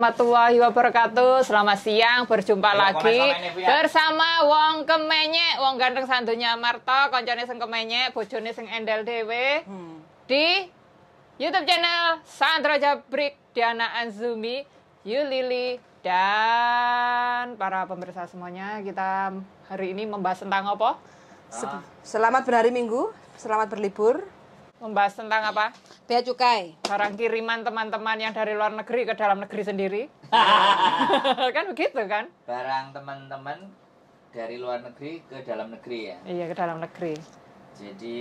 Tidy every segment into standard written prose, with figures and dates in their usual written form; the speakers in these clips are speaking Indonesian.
Warahmatullahi wabarakatuh. Selamat siang, berjumpa lagi bersama Wong Kemenyek, Wong ganteng sandunya Marto, koncone sing kemenyek, bojone sing endel dewe. Di YouTube channel Sandra Jabrik, Diana Anzumi, Yulili, dan para pemirsa semuanya. Kita hari ini membahas tentang apa? Selamat berhari Minggu, selamat berlibur. Membahas tentang apa? Bea cukai. Barang kiriman teman-teman yang dari luar negeri ke dalam negeri sendiri. Kan begitu kan? Barang teman-teman dari luar negeri ke dalam negeri ya? Iya, ke dalam negeri. Jadi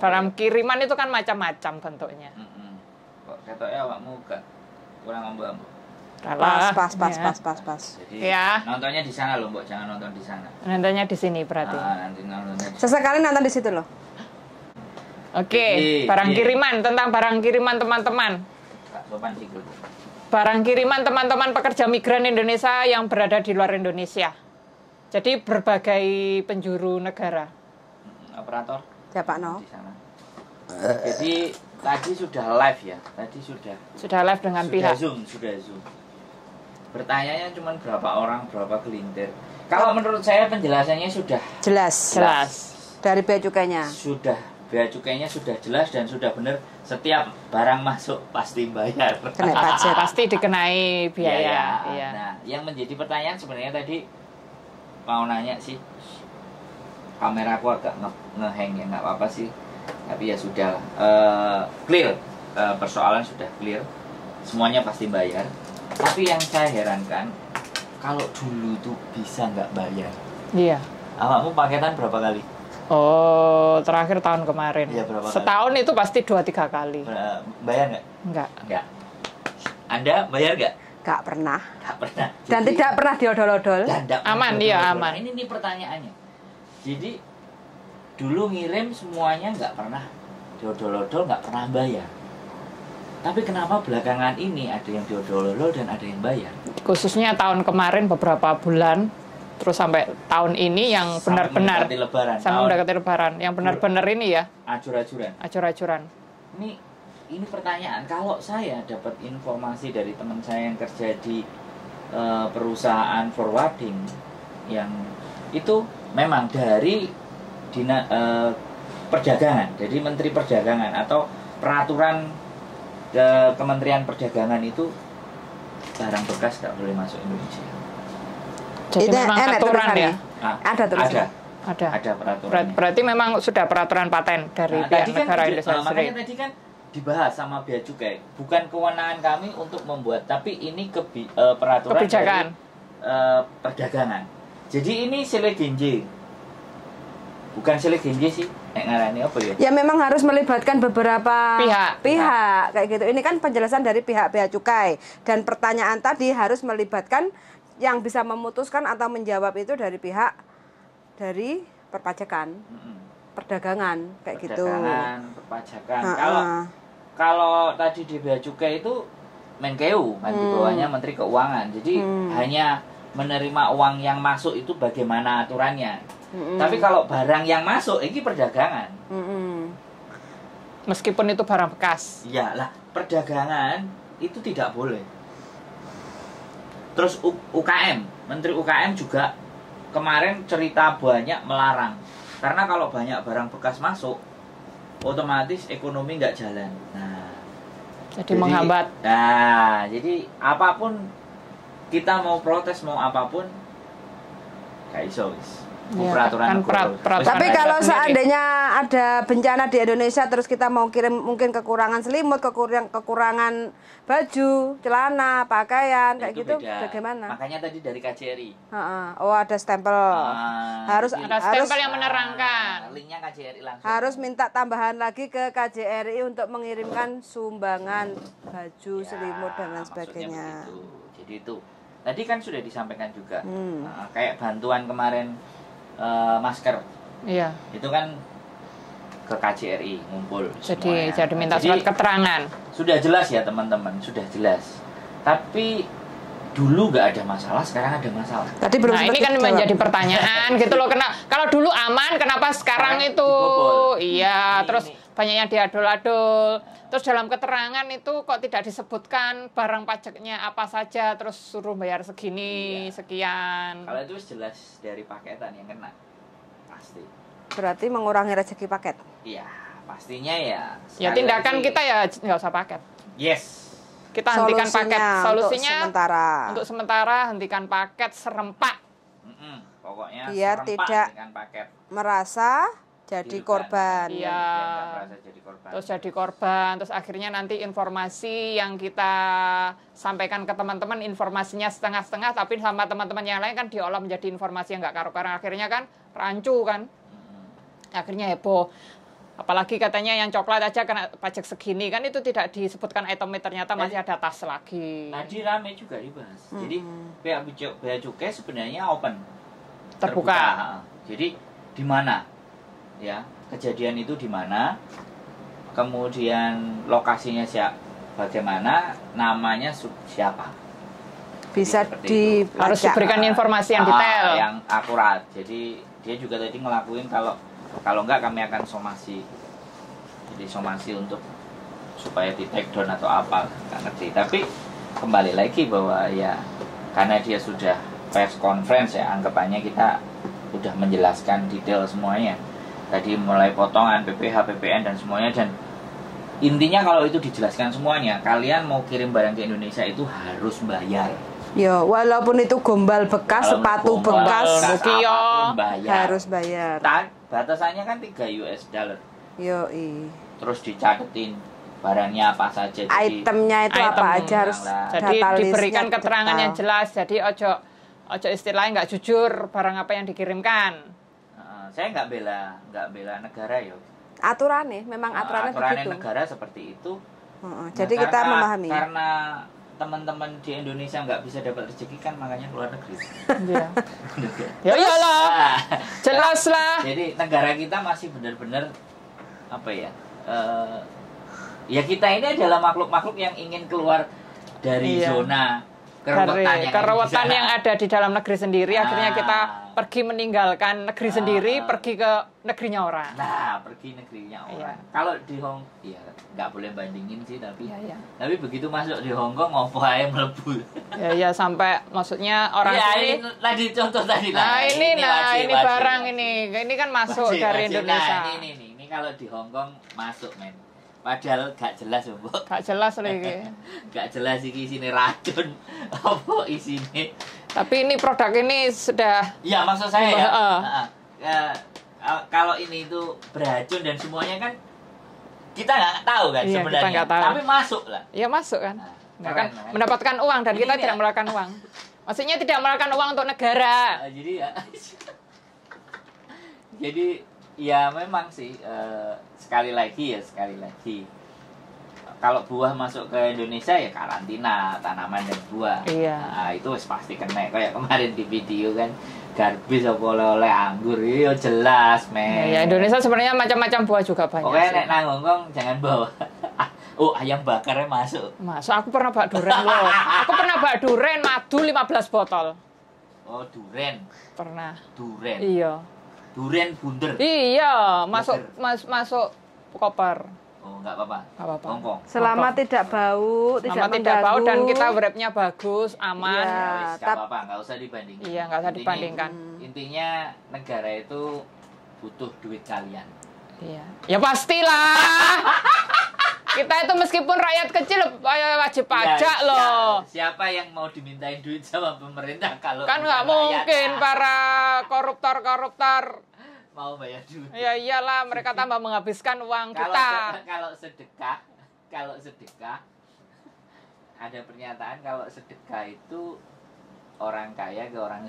barang kiriman itu kan macam-macam bentuknya. Kok ketoknya awakmu gak kurang ambu-ambu? Pas. Jadi ya. Nontonnya di sana loh, Mbok, jangan nonton di sana. Nontonnya di sini berarti. Nanti nontonnya di sesekali nonton di situ loh. Oke, barang kiriman, tentang barang kiriman teman-teman. Barang kiriman teman-teman pekerja migran Indonesia yang berada di luar Indonesia. Jadi berbagai penjuru negara. Operator? Ya Pak No. Di sana. Jadi tadi sudah live ya? Tadi sudah live dengan pihak. Sudah zoom. Bertanyanya cuma berapa orang, berapa gelintir. Kalau menurut saya penjelasannya sudah jelas. Dari bea cukainya. Bea cukainya sudah jelas dan sudah benar. Setiap barang masuk pasti bayar. Kena pajak. Pasti dikenai biaya. Iya. Nah, yang menjadi pertanyaan sebenarnya tadi mau nanya sih. Kameraku agak ngehang ya, nggak apa-apa sih. Tapi ya sudah clear. Persoalan sudah clear. Semuanya pasti bayar. Tapi yang saya herankan, kalau dulu tuh bisa nggak bayar. Iya. Awakmu paketan berapa kali? Oh, terakhir tahun kemarin. Iya, berapa setahun kali? Itu pasti 2-3 kali. Bayar nggak? Enggak. Anda bayar nggak? Nggak pernah. Nggak pernah. Dan jadi, tidak pernah diodol-odol. Aman, dia aman. Ini pertanyaannya. Jadi dulu ngirim semuanya nggak pernah diodol-odol, nggak pernah bayar. Tapi kenapa belakangan ini ada yang diodol-odol dan ada yang bayar? Khususnya tahun kemarin beberapa bulan. Terus sampai tahun ini yang benar-benar sampai mendekati lebaran, yang benar-benar ini ya acur-acuran. Ini pertanyaan. Kalau saya dapat informasi dari teman saya yang kerja di perusahaan forwarding, yang itu memang dari perdagangan, jadi Menteri Perdagangan atau peraturan Kementerian Perdagangan itu barang bekas nggak boleh masuk Indonesia. Jadi memang aturan ya? Ada tulisannya. Ada peraturan. Berarti memang sudah peraturan paten dari pihak negara Indonesia sendiri. Makanya tadi kan dibahas sama Bea Cukai. Bukan kewenangan kami untuk membuat, tapi ini peraturan kebijakan dari perdagangan. Jadi ini sile genje. Bukan sile genje sih. Ngarani apa ya? Ya memang harus melibatkan beberapa pihak kayak gitu. Ini kan penjelasan dari pihak Bea Cukai. Dan pertanyaan tadi harus melibatkan yang bisa memutuskan atau menjawab itu dari pihak dari perpajakan, perdagangan kayak gitu. Perpajakan. Kalau tadi di Bea Cukai itu Menkeu kan di bawahnya Menteri Keuangan. Jadi hanya menerima uang yang masuk itu bagaimana aturannya. Tapi kalau barang yang masuk ini perdagangan. Meskipun itu barang bekas. Iyalah, perdagangan itu tidak boleh. Terus UKM, Menteri UKM juga kemarin cerita banyak melarang. Karena kalau banyak barang bekas masuk, otomatis ekonomi nggak jalan. Jadi menghambat. Jadi apapun kita mau protes mau apapun, kayak iso. Peraturan. Tapi kalau seandainya ada bencana di Indonesia terus kita mau kirim mungkin kekurangan selimut, kekurangan baju, celana, pakaian kayak gitu, bagaimana? Makanya tadi dari KJRI. Oh, ada stempel. Harus ada stempel yang menerangkan. Linknya KJRI langsung. Harus minta tambahan lagi ke KJRI untuk mengirimkan sumbangan baju, selimut dan lain sebagainya. Jadi itu. Tadi kan sudah disampaikan juga. Kayak bantuan kemarin masker. Iya. Itu kan ke KJRI ngumpul. Jadi minta surat keterangan. Sudah jelas ya teman-teman, sudah jelas. Tapi dulu nggak ada masalah, sekarang ada masalah. Tadi belum ini kan menjadi pertanyaan gitu loh. Kalau dulu aman, kenapa sekarang itu? Dibobol. Iya, terus banyak yang diadol-adol. Terus dalam keterangan itu kok tidak disebutkan barang pajaknya apa saja, terus suruh bayar segini, sekian. Kalau itu jelas dari paketan yang kena, pasti. Berarti mengurangi rezeki paket. Iya, pastinya ya. Ya tindakan kita ya nggak usah paket. Yes. Kita hentikan paket. Solusinya untuk sementara hentikan paket serempak. Pokoknya biar tidak paket. merasa jadi korban. Iya. Terus jadi korban, terus akhirnya nanti informasi yang kita sampaikan ke teman-teman informasinya setengah-setengah, tapi sama teman-teman yang lain kan diolah menjadi informasi yang nggak karu-karuan. Akhirnya kan rancu kan. Akhirnya heboh. Apalagi katanya yang coklat aja kena pajak segini, kan itu tidak disebutkan itemnya, ternyata masih ada tas lagi. Tadi rame juga dibahas. Jadi bea cukai sebenarnya open. Terbuka. Jadi di mana? Ya, kejadian itu di mana? Kemudian lokasinya bagaimana? Namanya siapa? Bisa harus diberikan informasi yang detail, yang akurat. Jadi dia juga tadi ngelakuin kalau enggak kami akan somasi. Jadi somasi untuk supaya di take down atau apa, nggak ngerti. Tapi kembali lagi bahwa ya karena dia sudah press conference ya, anggapannya kita udah menjelaskan detail semuanya. Tadi mulai potongan PPh, PPN dan semuanya, dan intinya kalau itu dijelaskan semuanya, kalian mau kirim barang ke Indonesia itu harus bayar. Ya, walaupun itu gombal bekas, sepatu bekas, harus bayar. Batasannya kan 3 US dollar. Yoi. Terus dicatetin barangnya apa saja. Itemnya itu apa aja harus. Jadi diberikan keterangan yang jelas. Jadi ojo istilahnya nggak jujur barang apa yang dikirimkan. Saya nggak bela negara ya. Aturannya, memang aturannya begitu. Negara seperti itu. Jadi kita memahami. Karena teman-teman di Indonesia nggak bisa dapat rezeki kan, makanya keluar negeri. Iya. Ya iyalah. Jelas lah. Jadi negara kita masih benar-benar apa ya? Ya kita ini adalah makhluk-makhluk yang ingin keluar dari zona kerewetan yang ada di dalam negeri sendiri. Akhirnya kita pergi meninggalkan negeri sendiri, pergi ke negerinya orang. Nah, pergi negerinya orang. Kalau di ya nggak boleh bandingin sih, tapi tapi begitu masuk di Hong Kong ngopo ae mlebu. Ya sampai maksudnya orang ini tadi contoh tadi lah. Ini barang ini kan masuk dari Indonesia. Nah, ini kalau di Hong Kong masuk, men. Padahal gak jelas, Bu. Gak jelas lagi. Gak jelas isinya racun apa isinya. Tapi ini produk ini sudah. Ya maksud saya kalau ini itu beracun dan semuanya kan kita nggak tahu kan sebenarnya. Tahu. Tapi masuk lah. Ya masuk kan. Kan mendapatkan uang dan kita tidak mendapatkan uang. Maksudnya tidak mendapatkan uang untuk negara. Jadi ya memang sih sekali lagi kalau buah masuk ke Indonesia ya karantina tanaman dan buah. Nah, itu pasti kena kayak kemarin di video kan, garbis apa oleh anggur itu jelas, men. Ya Indonesia sebenarnya macam-macam buah juga banyak. Oke, nek nang Hongkong jangan bawa. Ayam bakarnya masuk. Aku pernah bak duren loh. Aku pernah bak duren madu 15 botol. Oh, duren. Pernah. Duren. Iya. Duren bunder. Iya, masuk koper. Oh, enggak apa-apa. Hongkong. Selama tidak bau, tidak bau dan kita wrapnya bagus, aman. Iya, enggak apa-apa, enggak usah dibandingkan. Iya, enggak usah dibandingkan. Intinya negara itu butuh duit kalian. Iya. Ya pastilah. Kita itu meskipun rakyat kecil wajib pajak loh. Siapa yang mau dimintain duit sama pemerintah kalau kan nggak mungkin para koruptor mau bayar duit. Ya iyalah, mereka tambah menghabiskan uang kita. Kalau sedekah ada pernyataan kalau sedekah itu orang kaya ke orang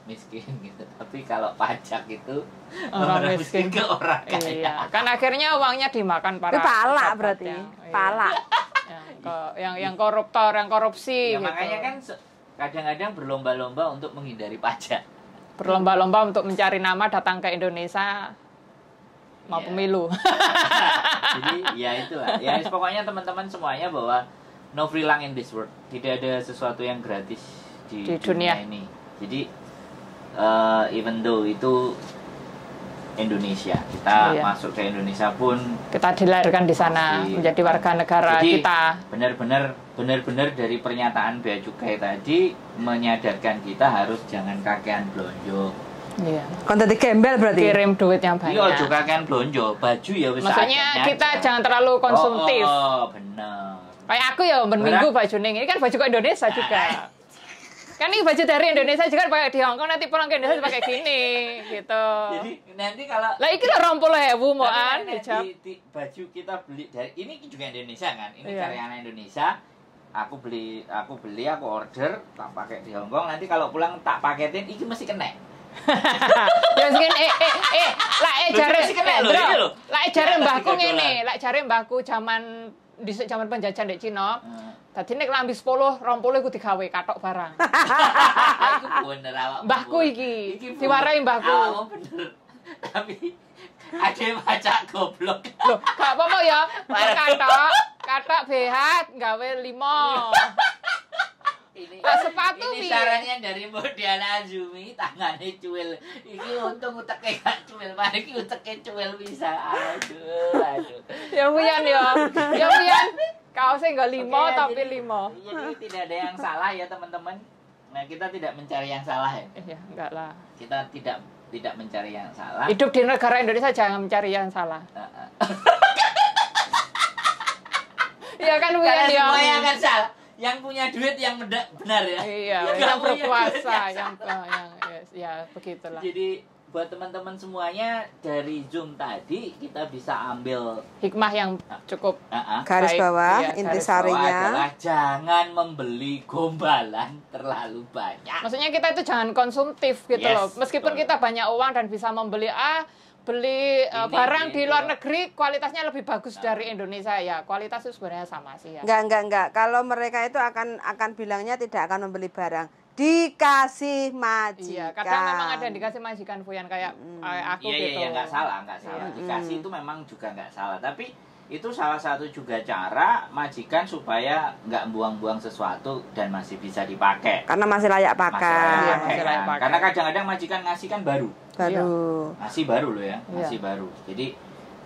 miskin gitu. Tapi kalau pajak itu orang miskin ke orang kaya. Iya, kan akhirnya uangnya dimakan para pala berarti. Pala. Yang koruptor, yang korupsi ya, gitu. Makanya kan kadang-kadang berlomba-lomba untuk menghindari pajak. Berlomba-lomba untuk mencari nama datang ke Indonesia mau pemilu. Jadi ya itulah. Ya pokoknya teman-teman semuanya bahwa no free lunch in this world. Tidak ada sesuatu yang gratis di dunia ini. Jadi even though itu Indonesia. Kita masuk ke Indonesia pun kita dilahirkan di sana, menjadi warga negara. Jadi, kita benar-benar dari pernyataan Bea Cukai tadi menyadarkan kita harus jangan kakean blonjo. Iya. Kon tadi gembel berarti. Kirim duit yang banyak. Iya, juga kakean blonjo, baju ya wis. Maksudnya kita jangan terlalu konsumtif. Oh, benar. Kayak aku ya berminggu baju ning. Ini kan baju ke Indonesia juga. Kan ini baju dari Indonesia juga pakai di Hongkong, nanti pulang ke Indonesia pakai gini gitu. Jadi nanti kalau lah iki lah 20.000 moan baju kita beli dari ini juga Indonesia kan. Ini karya anak Indonesia. Aku beli, aku order, tak pakai di Hongkong. Nanti kalau pulang tak paketin, iki mesti kena. Ya mungkin jare mbahku ngene, lak jare mbahku zaman penjajahan di Cina. Tadi nek lambi 10, 20 iku digawe katok barang. Iku bener awak. Mbahku iki diwarai mbahku. Oh, bener. Tapi ada baca goblok. Loh, gak apa-apa ya. Katok BH gawe 5. Ini sarannya dari Modiana Azumi, tangannya cuil. Iki untung uteke gak cuil, mari iki uteke cuil bisa. Aduh. Ya puyan. Kaosnya enggak 5 tapi 5. Jadi tidak ada yang salah ya teman-teman. Nah, kita tidak mencari yang salah ya. Iya, enggak lah. Kita tidak mencari yang salah. Hidup di negara Indonesia jangan mencari yang salah. Iya kan Wian ya. Semua yang kan salah. Yang punya duit yang benar ya. Iya, yang berkuasa, yang ya begitulah. Jadi buat teman-teman semuanya dari Zoom tadi kita bisa ambil hikmah yang cukup garis bawah, intisarinya adalah jangan membeli gombalan terlalu banyak. Maksudnya kita itu jangan konsumtif gitu loh. Meskipun kita banyak uang dan bisa membeli barang di luar negeri kualitasnya lebih bagus dari Indonesia ya. Kualitas itu sebenarnya sama sih ya. Enggak. Kalau mereka itu akan bilangnya tidak akan membeli barang, dikasih majikan. Iya, kadang memang ada yang dikasih majikan Fuyan kayak aku gitu. Iya, nggak salah. Dikasih itu memang juga nggak salah. Tapi itu salah satu juga cara majikan supaya nggak buang-buang sesuatu dan masih bisa dipakai. Karena masih layak pakai. Masih layak pakai. Karena kadang-kadang majikan ngasih kan baru. Masih baru loh ya, masih baru. Jadi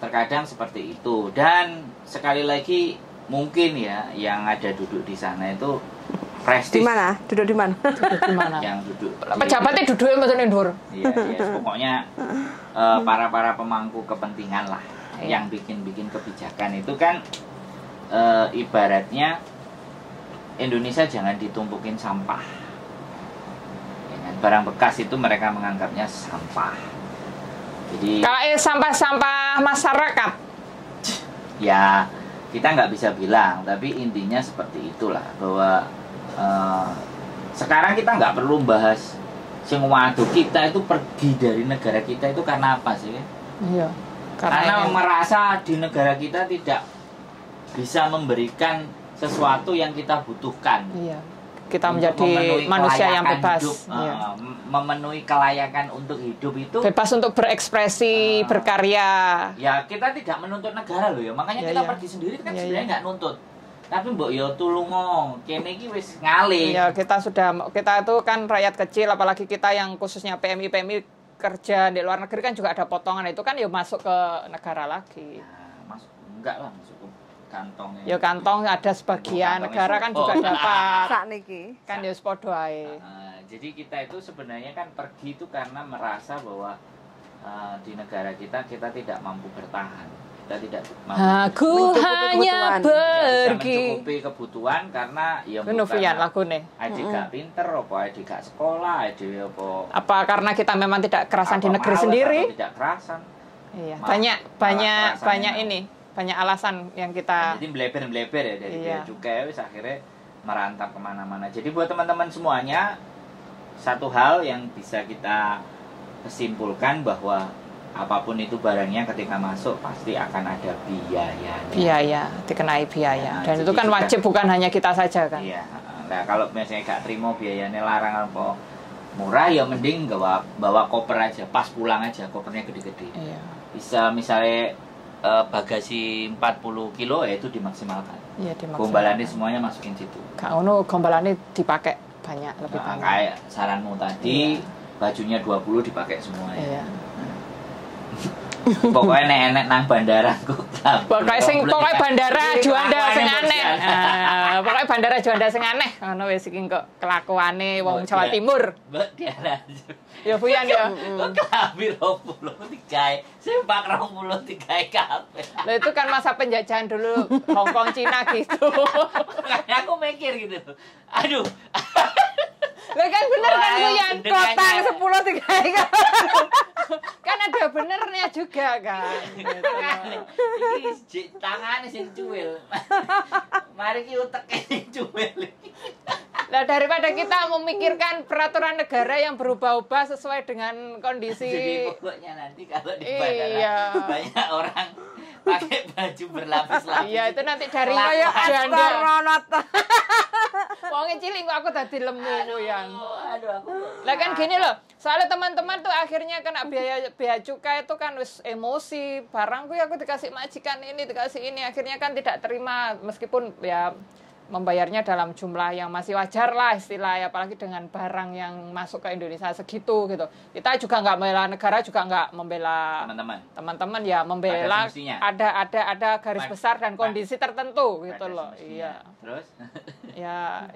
terkadang seperti itu. Dan sekali lagi mungkin ya yang ada duduk di sana itu prestis. Di mana? Duduk di mana? Yang duduk. Pejabatnya duduknya maksudnya ndur. Iya. Pokoknya para pemangku kepentingan lah. Yang bikin kebijakan itu kan ibaratnya Indonesia jangan ditumpukin sampah. Barang bekas itu mereka menganggapnya sampah. Jadi kalau sampah-sampah masyarakat ya kita nggak bisa bilang, tapi intinya seperti itulah bahwa sekarang kita nggak perlu bahas sing waduh kita itu pergi dari negara kita itu karena apa sih? Iya. Karena merasa di negara kita tidak bisa memberikan sesuatu yang kita butuhkan. Iya. Kita menjadi manusia yang bebas. Hidup, memenuhi kelayakan untuk hidup itu. Bebas untuk berekspresi, berkarya. Ya, kita tidak menuntut negara loh ya. Makanya kita pergi sendiri kan sebenarnya nggak nuntut. Tapi mbok yo tulungo, kene iki wis ngalih. Ya, kita itu kan rakyat kecil, apalagi kita yang khususnya PMI kerja di luar negeri kan juga ada potongan itu kan ya masuk ke negara lagi. Nah, enggak lah masuk ke kantong. Ya kantong ada sebagian, negara kan juga dapat. Sakniki. Kan ya padha ae. Jadi kita itu sebenarnya kan pergi itu karena merasa bahwa di negara kita tidak mampu bertahan. Kita tidak mampu. Aku hanya pergi. Mencukupi kebutuhan karena ya Novian lagune. Adik gak pinter apa adik gak sekolah, adik apa karena kita memang tidak kerasan di negeri sendiri? Tidak kerasan. Iya, banyak ini, banyak alasan yang kita. Jadi bleber ya dari Bea Cukai wis akhirnya merantap kemana-mana. Jadi buat teman-teman semuanya satu hal yang bisa kita kesimpulkan bahwa apapun itu barangnya ketika masuk pasti akan ada biaya. Biaya, dikenai biaya. Dan itu kan wajib bukan hanya kita saja kan. Iya. Nah, kalau misalnya gak terima biayanya larang apa murah ya mending bawa koper aja, pas pulang aja kopernya gede-gede. Iya. Bisa misalnya bagasi 40 kilo ya itu dimaksimalkan. Iya, dimaksimalkan. Gombalannya semuanya masukin situ. Kak Ono gombalannya dipakai banyak, lebih banyak. Kayak saranmu tadi, bajunya 20 dipakai semuanya. Iya. Pokoknya enek nang bandara ku. Pokoknya bandara Juanda sing aneh. Pokoknya bandara Juanda sing aneh. Ngono wis iki kok kelakuane wong Jawa Timur. Mbak Diana. Ya Buyan ya. Klambi 20 digawe, sempak 20 digawe kabeh. Lah itu kan masa penjajahan dulu Hongkong Cina gitu. Makanya aku mikir gitu. Aduh. Lah kan bener kan Buyan, Kotang 10 digawe. Kan ada benernya juga kan. Iki tangane sing cuwil. Mari ki uteke sing cuwil. Nah, daripada kita memikirkan peraturan negara yang berubah-ubah sesuai dengan kondisi. Jadi pokoknya nanti kalau di bandara banyak orang pakai baju berlapis-lapis. Iya, itu nanti dari Kayak astronot. Wong cilik kok aku dadi lemu yang. Aduh aku. Lah kan gini loh, soalnya teman-teman tuh akhirnya kena biaya cukai itu kan wis emosi, barangku aku dikasih majikan ini, dikasih ini, akhirnya kan tidak terima meskipun ya membayarnya dalam jumlah yang masih wajar lah istilahnya, apalagi dengan barang yang masuk ke Indonesia segitu gitu. Kita juga nggak membela negara, juga nggak membela teman-teman ya, membela ada garis besar dan kondisi tertentu gitu loh. Iya. Terus? ya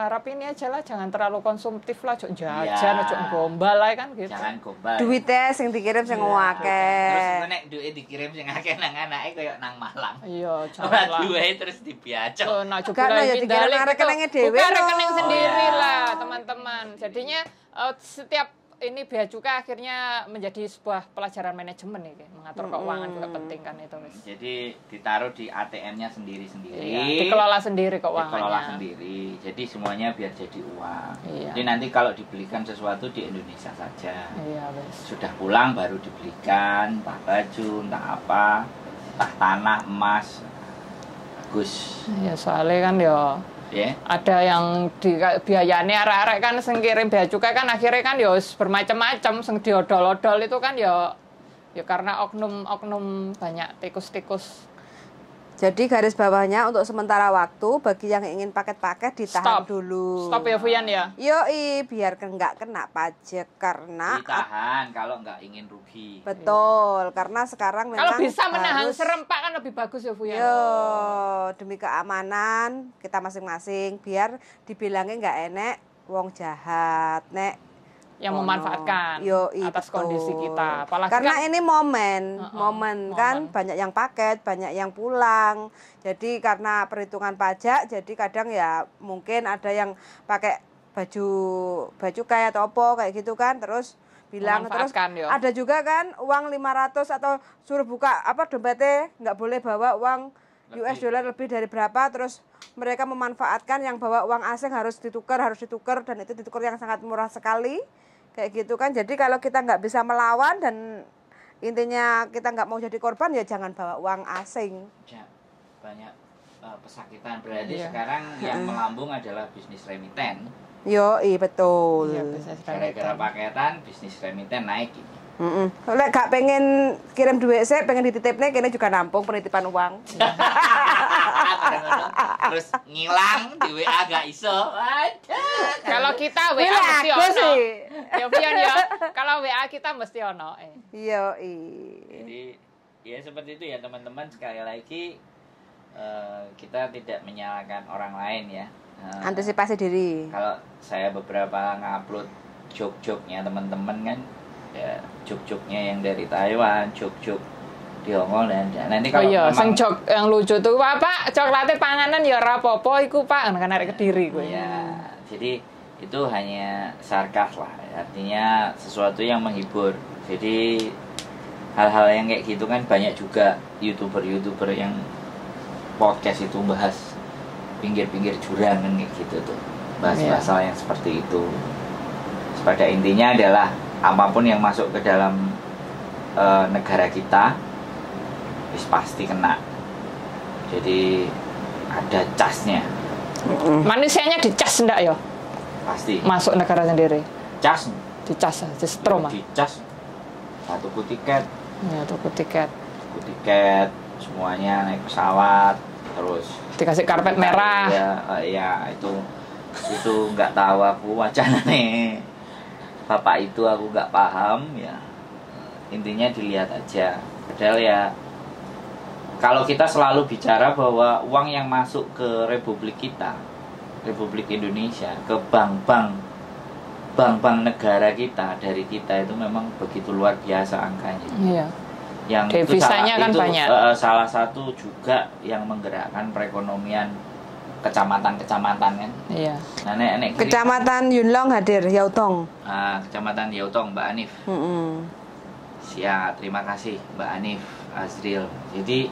harap ini aja lah, jangan terlalu konsumtif lah, cok jajan, cok gombal lah kan gitu. Jangan gombal. Duitnya sing dikirim sing akeh. Terus nek duit dikirim sing akeh nang anake koyo nang Malang. Iya, jangan lah. Duit terus dibiacok. Nah, juga ya dikirim rekeningnya dhewe. Bukan rekening sendiri lah, teman-teman. Jadinya setiap ini bea cukai akhirnya menjadi sebuah pelajaran manajemen nih, mengatur keuangan juga penting kan itu. Jadi ditaruh di ATM-nya sendiri-sendiri. Iya, dikelola sendiri keuangannya. Dikelola sendiri. Jadi semuanya biar jadi uang. Iya. Jadi nanti kalau dibelikan sesuatu di Indonesia saja. Iya, bes. Sudah pulang baru dibelikan, entah baju, entah apa, entah tanah, emas. Bagus. Ya soalnya kan ya ada yang biayane arek-arek kan sing kirim bea cukai kan akhirnya kan ya bermacam-macam, sing diodol-odol itu kan ya karena oknum banyak tikus-tikus. Jadi garis bawahnya untuk sementara waktu bagi yang ingin paket-paket ditahan dulu. Stop ya Fuyan ya. Yoi, biar nggak kena pajak karena ditahan kalau nggak ingin rugi. Betul, karena sekarang memang kalau bisa menahan serempak kan lebih bagus ya Fuyan. Yo, demi keamanan kita masing-masing biar dibilangnya nggak enek wong jahat, nek yang memanfaatkan atas kondisi kita. Apalagi karena kan, ini momen kan banyak yang paket, banyak yang pulang. Jadi karena perhitungan pajak, jadi kadang ya mungkin ada yang pakai baju kayak atau apa kayak gitu kan, terus bilang terus ada juga kan uang 500 atau suruh buka apa dompetnya nggak boleh bawa uang US dollar lebih dari berapa, terus mereka memanfaatkan yang bawa uang asing harus ditukar dan itu ditukar yang sangat murah sekali. Kayak gitu kan, jadi kalau kita nggak bisa melawan dan intinya kita nggak mau jadi korban ya jangan bawa uang asing. Banyak pesakitan berarti sekarang yang melambung adalah bisnis remiten. Yoi, betul. Iya, gara-gara paketan bisnis remiten naik ini. Lek gak pengen kirim duit sih, pengen dititipnya kene juga nampung penitipan uang. Terus ngilang di WA gak iso. Kalau kita WA mesti ono. Ya Fian ya. Kalau WA kita mesti ono. Iya. Jadi ya seperti itu ya teman-teman, sekali lagi kita tidak menyalahkan orang lain ya. Antisipasi diri. Kalau saya beberapa ngupload joke-joke-nya teman-teman kan, ya joke-joke-nya yang dari Taiwan, joke-joke di Hongkong dan nanti kalau sing joke yang lucu tuh Pak, coklatnya panganan ya ora apa-apa iku Pak, kan arek Kediri kuwi. Ya, jadi itu hanya sarkas lah, artinya sesuatu yang menghibur. Jadi hal-hal yang kayak gitu kan banyak juga YouTuber yang podcast itu bahas pinggir-pinggir jurang kan kayak gitu tuh, bahas hal yang seperti itu. Pada intinya adalah apapun yang masuk ke dalam negara kita pasti kena. Jadi ada casnya. Manusianya dicas enggak ya? Pasti. Masuk negara sendiri. Cas. Dicas, di setrum. Dicas. Tuku tiket. Ya, tuku tiket. Semuanya naik pesawat, terus dikasih karpet merah. Ya itu nggak tahu aku wacana nih. Bapak itu aku nggak paham ya. intinya dilihat aja. Padahal ya kalau kita selalu bicara bahwa uang yang masuk ke Republik kita, Republik Indonesia, ke bank-bank negara kita, dari kita itu memang begitu luar biasa angkanya. Iya. Yang devisanya kan banyak. Salah satu juga yang menggerakkan perekonomian kecamatan-kecamatan kan. Iya. Nah, nek Kecamatan Yunlong hadir, Yautong. Kecamatan Yautong, Mbak Anif. Siap, terima kasih Mbak Anif, Azril. Jadi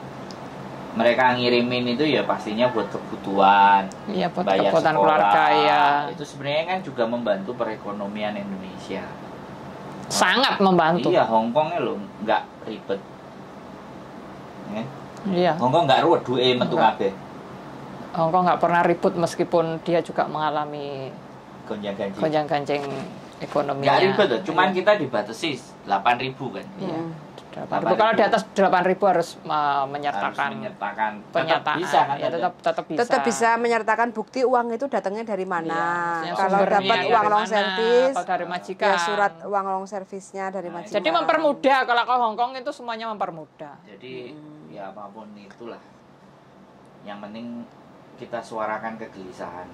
mereka ngirimin itu ya pastinya buat kebutuhan, iya, buat bayar kebutuhan sekolah, keluarga ya. Itu sebenarnya kan juga membantu perekonomian Indonesia. Sangat membantu. Iya, Hongkongnya loh nggak ribet. Ya? Iya. Hongkong nggak ruwet duwe metu kabeh. Hongkong nggak pernah ribut meskipun dia juga mengalami gonjang-ganjing ekonominya. Nggak ribet loh, cuman kita dibatasi 8.000 kan. Iya. Kalau di atas 8.000 harus menyertakan pernyataan. Bisa kan? Ya, tetap bisa. Tetap bisa menyertakan bukti uang itu datangnya dari mana. Iya, kalau dapat uang long service, dari majikan. Ya surat uang long service-nya dari majikan. Jadi mempermudah, kalau ke Hongkong itu semuanya mempermudah. Jadi ya apapun itulah. Yang penting kita suarakan kegelisahan.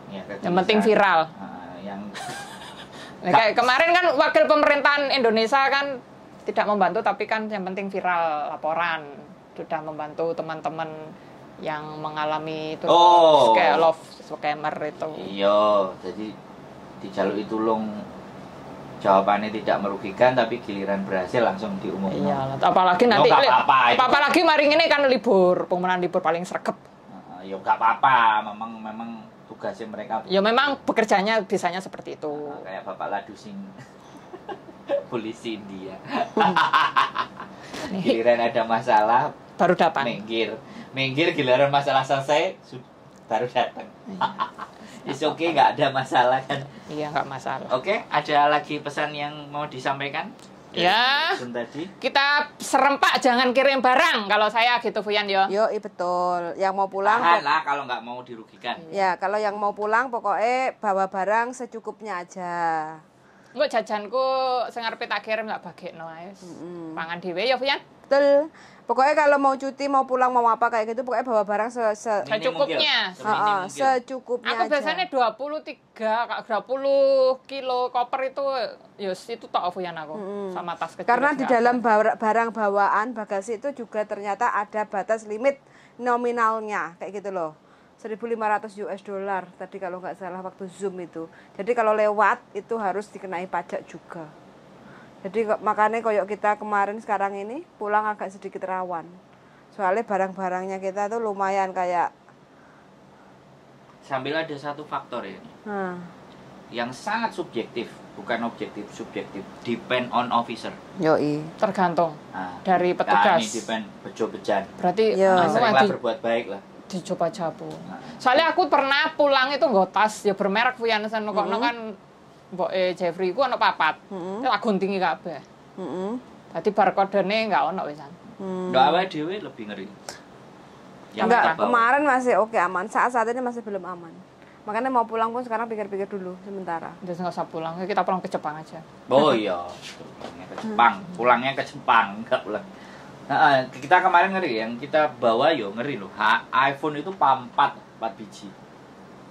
Ya, yang penting viral. Kayak kemarin kan wakil pemerintahan Indonesia kan tidak membantu, tapi kan yang penting viral laporan sudah membantu teman-teman yang mengalami itu love scammer itu. Iya, jadi dijalui tulung jawabannya tidak merugikan, tapi giliran berhasil langsung diumumkan. Iya, apalagi nanti apalagi mari ini kan libur, pengumuman libur paling sregep. Ya nggak apa-apa, memang tugasnya mereka. Ya memang bekerjanya bisanya seperti itu. Kayak Bapak Ladusing. Polisi India. Giliran ada masalah baru datang. Minggir giliran masalah selesai baru datang. It's okay, nggak ada masalah kan? Iya, nggak masalah. Oke, ada lagi pesan yang mau disampaikan? Ya, tadi kita serempak jangan kirim barang kalau saya gitu Fuyan yo. Yo, betul. Yang mau pulang lah kalau nggak mau dirugikan. Ya, kalau yang mau pulang pokoknya bawa barang secukupnya aja. Enggak jajanku sing arepe tak kirim tak bagekno ae. Pangan dhewe ya Fuyan. Betul. Pokoknya kalau mau cuti, mau pulang, mau apa kayak gitu, pokoknya bawa barang secukupnya. Secukupnya aku biasanya 20 kilo koper itu, itu tok Fuyan aku. Sama tas kecil. Karena di dalam barang bawaan bagasi itu juga ternyata ada batas limit nominalnya, kayak gitu loh. 1.500 US dollar tadi kalau nggak salah waktu Zoom itu. Jadi kalau lewat itu harus dikenai pajak juga. Jadi makanya koyok kita kemarin sekarang ini pulang agak sedikit rawan. Soalnya barang-barangnya kita tuh lumayan kayak. Sambil ada satu faktor ya. Yang sangat subjektif, bukan objektif, subjektif. Depend on officer. Yoi. Tergantung dari petugas. Ini depend bejo-bejan. Berarti seringlah berbuat baik lah. Dicoba capu. Soalnya aku pernah pulang itu nggo tas ya bermerek Fuyan San kono kan mboke Jeffrey ku ono papat. Tak guntingi kabeh. Dadi barcode-ne enggak ono wisan. Ndak awake dhewe lebih ngeri. Enggak, kemarin masih oke aman. Saat ini masih belum aman. Makanya mau pulang pun sekarang pikir-pikir dulu sementara. Terus enggak usah pulang, kita pulang ke Jepang aja. Oh iya, pulangnya ke Jepang, enggak pulang. Nah, kita kemarin ngeri yang kita bawa yo ngeri loh. iPhone itu 4 biji.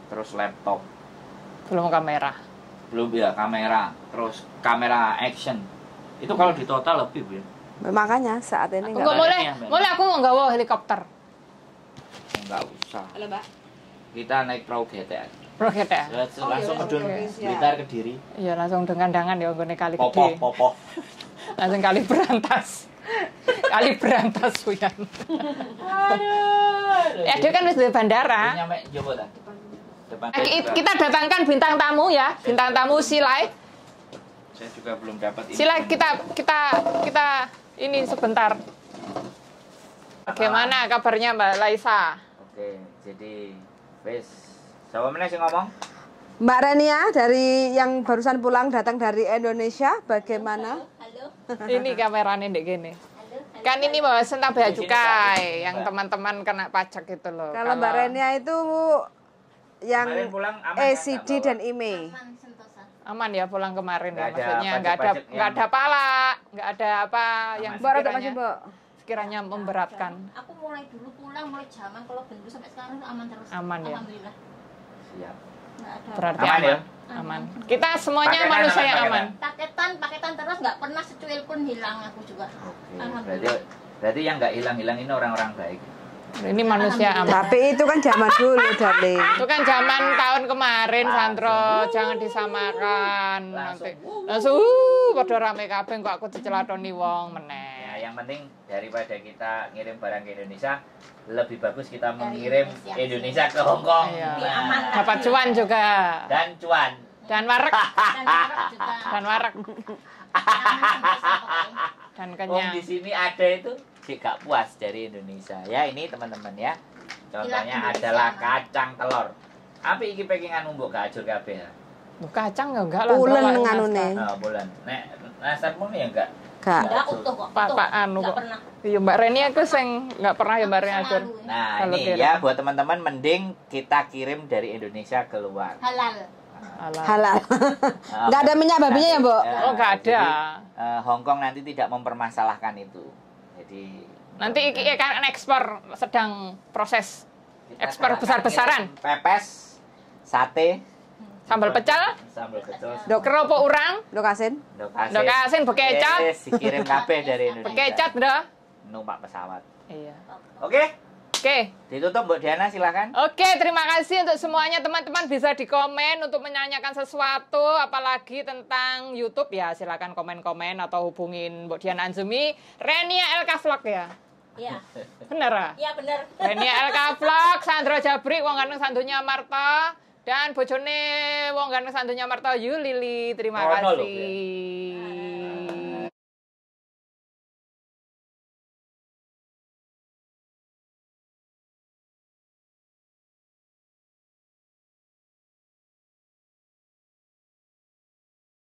Terus laptop. Belum kamera. Belum ya kamera, terus kamera action. Itu kalau di total lebih Bu ya. Makanya saat ini enggak boleh aku mau nggawa helikopter. Enggak usah. Halo, Mbak. Kita naik perahu GTS. Perahu GTS. Langsung medun Blitar Kediri. Iya, langsung dengan-dengan ya nggone kali gede. Popoh. Langsung kali berantas. Kali berantas Fuyan. Aduh. Ya dia kan wis di bandara. Nyampe jowo ta? Depan. Kita datangkan bintang tamu ya, bintang tamu Silai. Saya juga belum dapat ini. Silai kita ini sebentar. Bagaimana kabarnya Mbak Laisa? Oke, jadi wes. Siapa meneh sing ngomong? Mbak Renia dari yang barusan pulang datang dari Indonesia, bagaimana? Halo. Ini kameranya ndek gini. Kan ini bawa sentak bea cukai yang teman-teman kena pajak itu loh. Kalau Mbak Renia itu yang ACD dan IMEI. Aman ya pulang kemarin Nggak lah, ada maksudnya pajak-pajak nggak ada pala, nggak ada apa yang Mbak rada maju, Mbak. sekiranya memberatkan. Aku mulai dulu pulang, mulai zaman kalau bendu sampai sekarang aman terus. Aman ya. Alhamdulillah. Siap. Nggak ada. Berarti Aman aman. ya? Aman. Kita semuanya Paketan, manusia yang paketan. aman. Paketan terus nggak pernah secuil pun hilang aku juga. Oke. Alhamdulillah. Berarti yang nggak hilang-hilang ini orang-orang baik. Ini manusia aman. Tapi itu kan zaman dulu, darling. Itu kan zaman tahun kemarin, Sandro. Jangan disamakan. Nanti langsung pada rame kabeh kok aku dicelatoni wong meneh. Ya, yang penting daripada kita ngirim barang ke Indonesia, lebih bagus kita mengirim Indonesia ke Hong Kong. Iya. Lebih aman. Dapat cuan juga. Dan cuan. Dan warek. Dan jarak juga. Dan warek. Dan Om kenyang. di sini ada itu sih gak puas dari Indonesia. Ya ini teman-teman ya. Contohnya Indonesia. adalah kacang telur. Apa iki pekingan mbok gak ajur kabeh. Loh, kacang ya enggak lah. Pulen bawa nganune. Nah, bulan. Nek nasarmu ya enggak. Gak. Enggak utuh kok. Pak anu Nggak kok. pernah. Iya Mbak Reni aku sing enggak pernah ya Mbak Reni ajur. Nah, Kalau ini kirim. ya buat teman-teman mending kita kirim dari Indonesia keluar. Halal. Alah. Halal. Nggak ada minyak babinya ya, Mbok? Oh, nggak ada. Jadi, Hong Kong nanti tidak mempermasalahkan itu. Jadi Nanti iki kan ekspor sedang proses kita ekspor silakan besar-besaran. kirim Pepes, sate, Sambal pecel, sambal pecel, kerupuk urang, Lokasin. ndok asin bekecot. dikirim kabeh dari Indonesia. bekecot, Bro. Numpak pesawat. Iya. Oke, Oke. ditutup Mbak Diana silakan. Oke, terima kasih untuk semuanya teman-teman, bisa di komen untuk menanyakan sesuatu apalagi tentang YouTube ya, silakan komen-komen atau hubungin Mbak Diana Anzumi, Renia LK Vlog ya. Iya. Bener ah? Iya benar. Renia LK Vlog, Sandro Jabrik, wong ganteng sandunya Marta, dan bojone wong ganteng sandunya Marta Yulili. Terima Ono lho, kasih.